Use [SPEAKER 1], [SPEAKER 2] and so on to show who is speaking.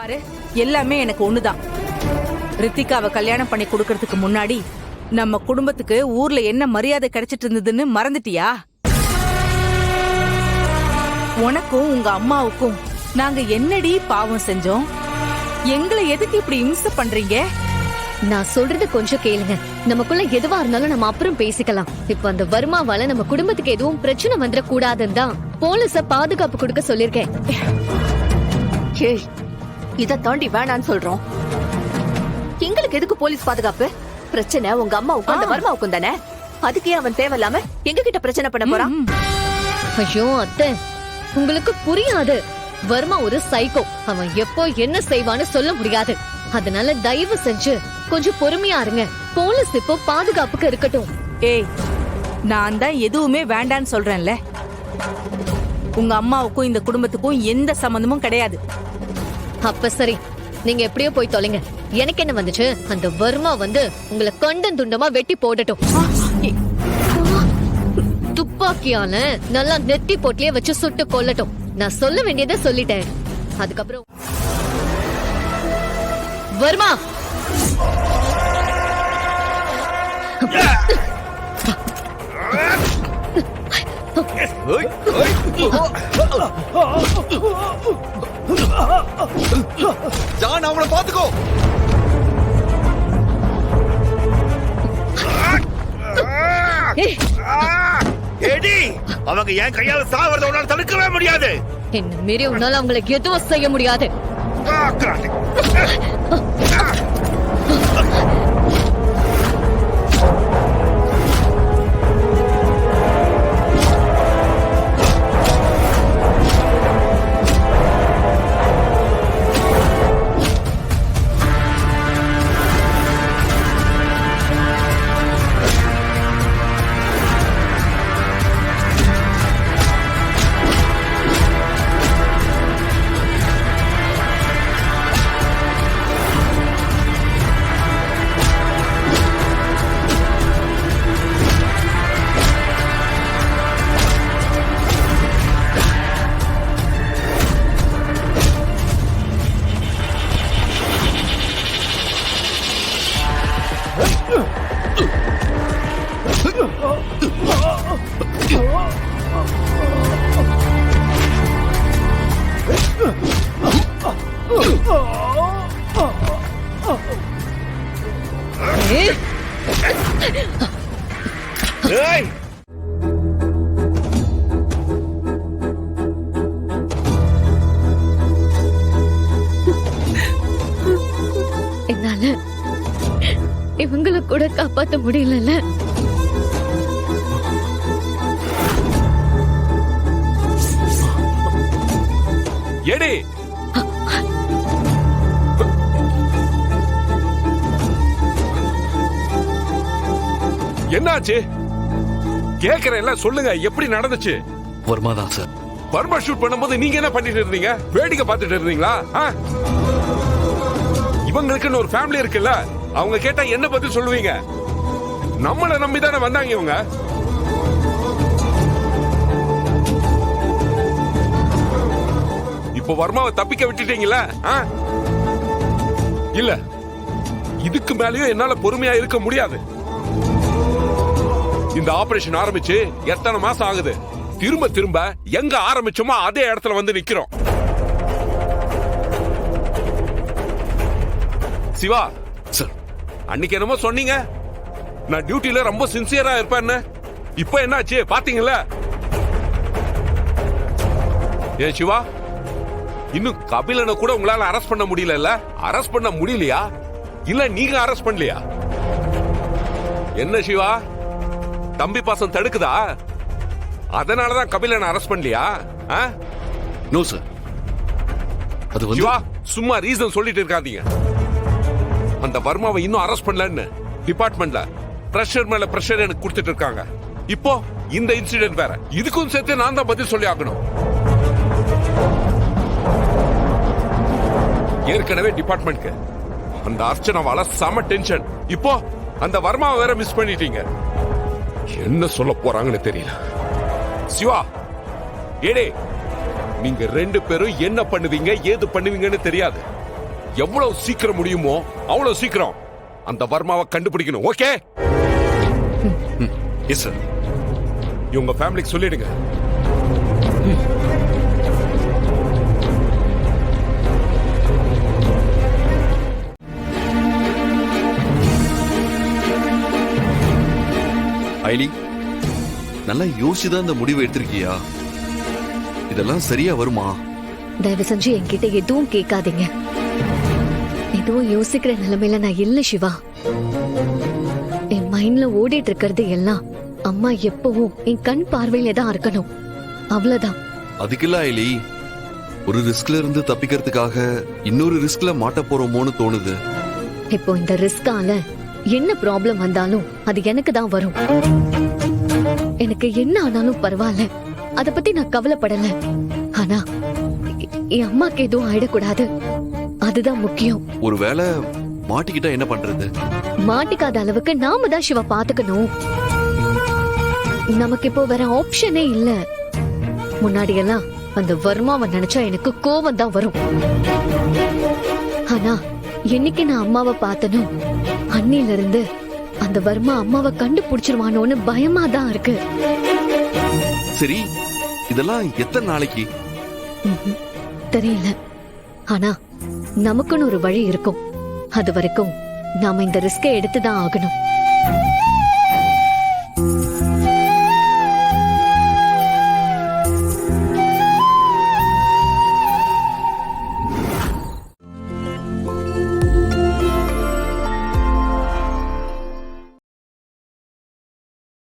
[SPEAKER 1] பாரு, எல்லாமே எனக்கு ஒண்ணுதான். ரித்திகாவை கல்யாணம் பண்ணி கொடுக்கறதுக்கு முன்னாடி நம்ம குடும்பத்துக்கு ஊர்ல என்ன மரியாதை கிடைச்சிட்டு இருந்ததுன்னு மறந்துட்டியா? உனக்கும் உங்க அம்மாவுக்கும் நாங்க என்னடி பாவம் செஞ்சோம்? எங்களை எதுக்கு இப்படி இம்சை பண்றீங்க?
[SPEAKER 2] நான் சொல்றது கொஞ்சம் கேளுங்க. நமக்குள்ள எதுவா இருந்தாலும் நம்ம அப்புறம் பேசிக்கலாம். இப்ப அந்த வர்மாவால நம்ம குடும்பத்துக்கு எதுவும் பிரச்சனை வந்துட கூடாதுன்னு தான் போலீஸ பாதுகாப்பு கொடுக்க சொல்லிருக்கேன்.
[SPEAKER 3] இத தாண்டி வேணான்னு சொல்றோம். எங்களுக்கு எதுக்கு போலீஸ் பாதுகாப்பு? பிரச்சனை உங்க அம்மாவுக்கும் அந்த வர்மாவுக்கும் தானே. அதுக்கே அவன் தேவையில்லாம எங்க கிட்ட பிரச்சனை பண்ண போறான்.
[SPEAKER 2] ஐயோ அத்தை, உங்களுக்கு புரியாது. வர்மா ஒரு சைக்கோ. அவன் எப்போ என்ன செய்வான்னு சொல்ல முடியாது. அதனால தயவு செஞ்சு கொஞ்சம் பொறுமையா இருங்க. போலீஸ் இப்போ பாதுகாப்புக்கு இருக்கட்டும்.
[SPEAKER 1] ஏய், நான் தான் எதுவுமே வேண்டான்னு சொல்றேன்ல. உங்க அம்மாவுக்கும் இந்த குடும்பத்துக்கும் எந்த சம்பந்தமும் கிடையாது.
[SPEAKER 2] அப்ப சரி, நீங்க எப்படியோ போய் தொலைங்க. எனக்கு என்ன வந்துச்சு? அந்த வர்மா வந்து உங்களை கண்டன் துண்டமா வெட்டி போடட்டும். துப்பாக்கியால நல்லா நெத்தி போட்டிலே வச்சு சுட்டு கொல்லட்டும். நான் சொல்ல வேண்டியதை சொல்லிட்டேன். அதுக்கப்புறம் வர்மா,
[SPEAKER 4] ஜான் அவனை பாத்துக்கோ.
[SPEAKER 5] ஏடி, அவங்க என் கையால சாவறத உன்னால தடுக்கவே முடியாது.
[SPEAKER 2] என்ன மீறி உன்னால அவங்களுக்கு எதுவும் செய்ய முடியாது.
[SPEAKER 5] ஏய்,
[SPEAKER 2] என்னால இவங்களை கூட காப்பாத்த முடியல.
[SPEAKER 5] ஏடி, என்னாச்சு? கேக்குறேன், எல்லாம் சொல்லுங்க. எப்படி நடந்துச்சு?
[SPEAKER 4] வர்மா தான் சார்.
[SPEAKER 5] வர்மா ஷூட் பண்ணும்போது நீங்க என்ன பண்ணிட்டு இருந்தீங்க? வேடிக்கை பார்த்துட்டு இருந்தீங்களா? இவங்களுக்குன்னு ஒரு ஃபேமிலி இருக்குல்ல, அவங்க கேட்டா என்ன பத்தி சொல்லுவீங்க? நம்மள நம்பி தானே வந்தாங்க இவங்க. இப்போ வர்மாவை தப்பிக்க விட்டுட்டீங்களா? இல்ல, இதுக்கு மேலயும் என்னால பொறுமையா இருக்க முடியாது. இந்த ஆபரேஷன் ஆரம்பிச்சு எத்தனை மாசம் ஆகுது? திரும்ப திரும்ப எங்க ஆரம்பிச்சோமோ அதே இடத்துல வந்து நிக்கிறோம். சிவா
[SPEAKER 4] சார்,
[SPEAKER 5] அன்னைக்கு என்னமோ சொன்னீங்க, நான் டியூட்டில ரொம்ப சின்சியரா இருப்பேன்னு. இப்ப என்னாச்சு பாத்தீங்கல்ல? ஏன் சிவா, இன்னும் கபிலனை கூட உங்களால அரெஸ்ட் பண்ண முடியல? அரெஸ்ட் பண்ண முடியலையா? இல்ல நீங்க அரெஸ்ட் பண்ணலையா? என்ன சிவா, தம்பி பாசம் தடுக்குதா? அதனாலதான் கபிலனை அரெஸ்ட் பண்ணலையா?
[SPEAKER 4] No sir. அது வந்து
[SPEAKER 5] சிவா, சும்மா ரீசன் சொல்லிட்டு இருக்காதீங்க. அந்த வர்மாவை இன்னும் அரெஸ்ட் பண்ணலன்னு டிபார்ட்மெண்ட்ல பிரஷர் மேல பிரஷர் எனக்கு கொடுத்துட்டு இருக்காங்க. இப்போ இந்த இன்சிடென்ட் வேற. இதுக்கும் சேர்த்து நான் தான் பதில் சொல்லி ஆகணும். ஏற்கனவே டிபார்ட்மெண்ட்க்கு அந்த அர்ச்சனாவால செம டென்ஷன். இப்போ அந்த வர்மாவை வேற மிஸ் பண்ணிட்டீங்க. என்ன சொல்ல போறாங்கன்னு தெரியல. சிவா, ஏடே, நீங்க ரெண்டு பேரும் என்ன பண்ணுவீங்க ஏது பண்ணுவீங்கன்னு தெரியாது. எவ்வளவு சீக்கிரம் முடியுமோ அவ்வளவு சீக்கிரம் அந்த வர்மாவை கண்டுபிடிக்கணும். ஓகே? Yes sir. இவங்க ஃபேமிலிக்கு சொல்லிடுங்க.
[SPEAKER 4] ஐலி, நல்லா யோசிச்சுதான் இந்த முடிவு எடுத்திருக்கியா? இதெல்லாம் சரியா வருமா?
[SPEAKER 2] தயவு செஞ்சு என்கிட்ட எதுவும் கேட்காதீங்க. எதுவும் யோசிக்கிற நிலைமையில நான் இல்ல சிவா. என் மைண்ட்ல ஓடிட்டு இருக்கிறது எல்லாம் அம்மா எப்பவும் என் கண் பார்வையில தான் இருக்கணும், அவ்வளவுதான்.
[SPEAKER 4] அதுக்குல்ல ஐலி, ஒரு ரிஸ்க்ல இருந்து தப்பிக்கிறதுக்காக இன்னொரு ரிஸ்க்ல மாட்ட போறோமோன்னு தோணுது.
[SPEAKER 2] இப்போ இந்த ரிஸ்கால என்ன ப்ராப்ளம் வந்தாலும் அது எனக்கு தான் வரும். எனக்கு என்ன ஆனாலும் பரவாயில்ல, அத பத்தி நான் கவலைப்படல. ஆனா என் அம்மாக்கு எதுவும் ஆயிடக்கூடாது, அதுதான் முக்கியம்.
[SPEAKER 4] ஒருவேளை மாட்டிக்கிட்டா என்ன பண்றது?
[SPEAKER 2] மாட்டிக்காத அளவுக்கு நாம தான் சிவா பாத்துக்கணும். நமக்கு இப்போ வேற ஆப்ஷனே இல்ல. முன்னாடி எல்லாம் அந்த வர்மாவை நினைச்சா எனக்கு கோவம் தான் வரும். ஆனா என்னைக்கு நான் அம்மாவை பார்த்தனோ அன்னில இருந்து அந்த வர்மா அம்மாவை கண்டுபிடிச்சிருவானோன்னு பயமா தான் இருக்கு.
[SPEAKER 4] சரி, இதெல்லாம் எத்தனை நாளைக்கு?
[SPEAKER 2] தெரியல. ஆனா நமக்குன்னு ஒரு வழி இருக்கும். அது வரைக்கும் நாம இந்த ரிஸ்கை எடுத்துதான் ஆகணும்.